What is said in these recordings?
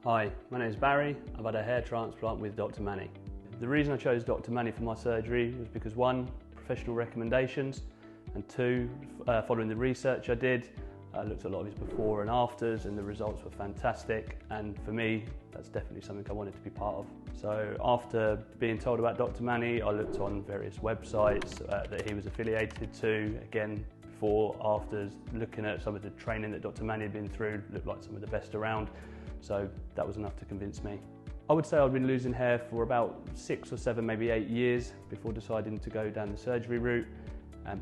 Hi, my name is Barry. I've had a hair transplant with Dr Mina. The reason I chose Dr Mina for my surgery was because one, professional recommendations, and two, following the research I did, I looked at a lot of his before and afters and the results were fantastic, and for me that's definitely something I wanted to be part of. So after being told about Dr Mina, I looked on various websites that he was affiliated to. Again, before, afters, looking at some of the training that Dr Mina had been through, looked like some of the best around, so that was enough to convince me. I would say I'd been losing hair for about 6 or 7, maybe 8 years before deciding to go down the surgery route.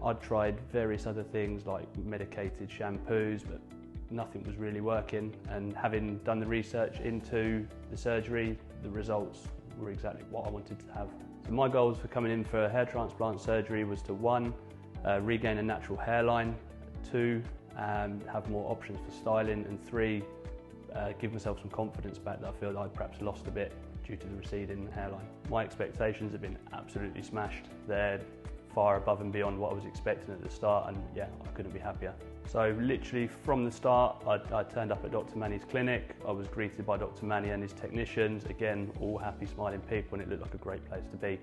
I'd tried various other things like medicated shampoos, but nothing was really working, and having done the research into the surgery, the results were exactly what I wanted to have. So my goals for coming in for a hair transplant surgery was to 1, regain a natural hairline, 2, have more options for styling, and 3, give myself some confidence back that I feel I'd perhaps lost a bit due to the receding hairline. My expectations have been absolutely smashed. They're far above and beyond what I was expecting at the start, and yeah, I couldn't be happier. So literally from the start, I turned up at Dr Mina's clinic. I was greeted by Dr Mina and his technicians, again, all happy, smiling people, and it looked like a great place to be.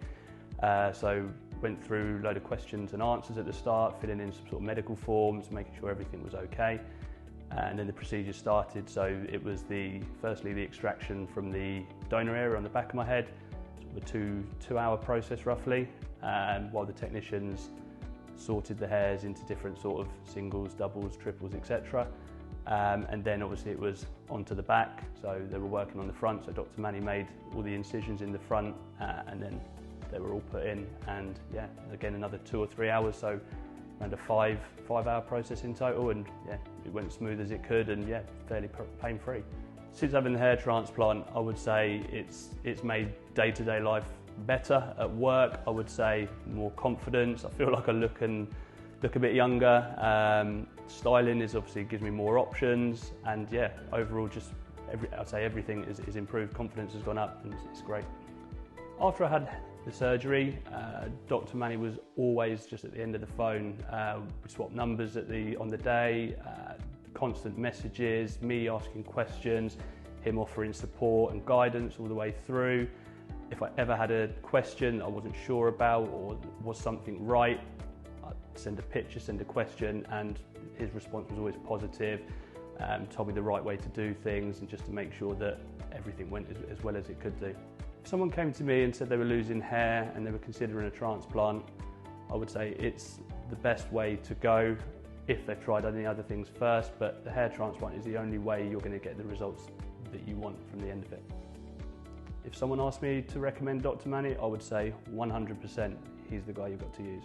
So went through a load of questions and answers at the start, filling in some sort of medical forms, making sure everything was okay. And then the procedure started. So it was firstly the extraction from the donor area on the back of my head, sort of a 2-hour process roughly, while the technicians sorted the hairs into different sort of singles, doubles, triples, etc. And then obviously it was onto the back, so they were working on the front, so Dr Mina made all the incisions in the front, and then they were all put in, and yeah, again another 2 or 3 hours, so around a 5-hour process in total, and yeah, it went smooth as it could, and yeah, fairly pain-free. Since having the hair transplant, I would say it's made day-to-day life better. At work, I would say more confidence. I feel like I look a bit younger. Styling obviously gives me more options, and yeah, overall just I'd say everything is improved. Confidence has gone up, and it's great. After I had the surgery, Dr Mina was always just at the end of the phone. We swapped numbers on the day, constant messages, me asking questions, him offering support and guidance all the way through. If I ever had a question I wasn't sure about, or was something right, I'd send a picture, send a question, and his response was always positive, told me the right way to do things, and just to make sure that everything went as well as it could do. If someone came to me and said they were losing hair and they were considering a transplant, I would say it's the best way to go if they've tried any other things first, but the hair transplant is the only way you're going to get the results that you want from the end of it. If someone asked me to recommend Dr Mina, I would say 100% he's the guy you've got to use.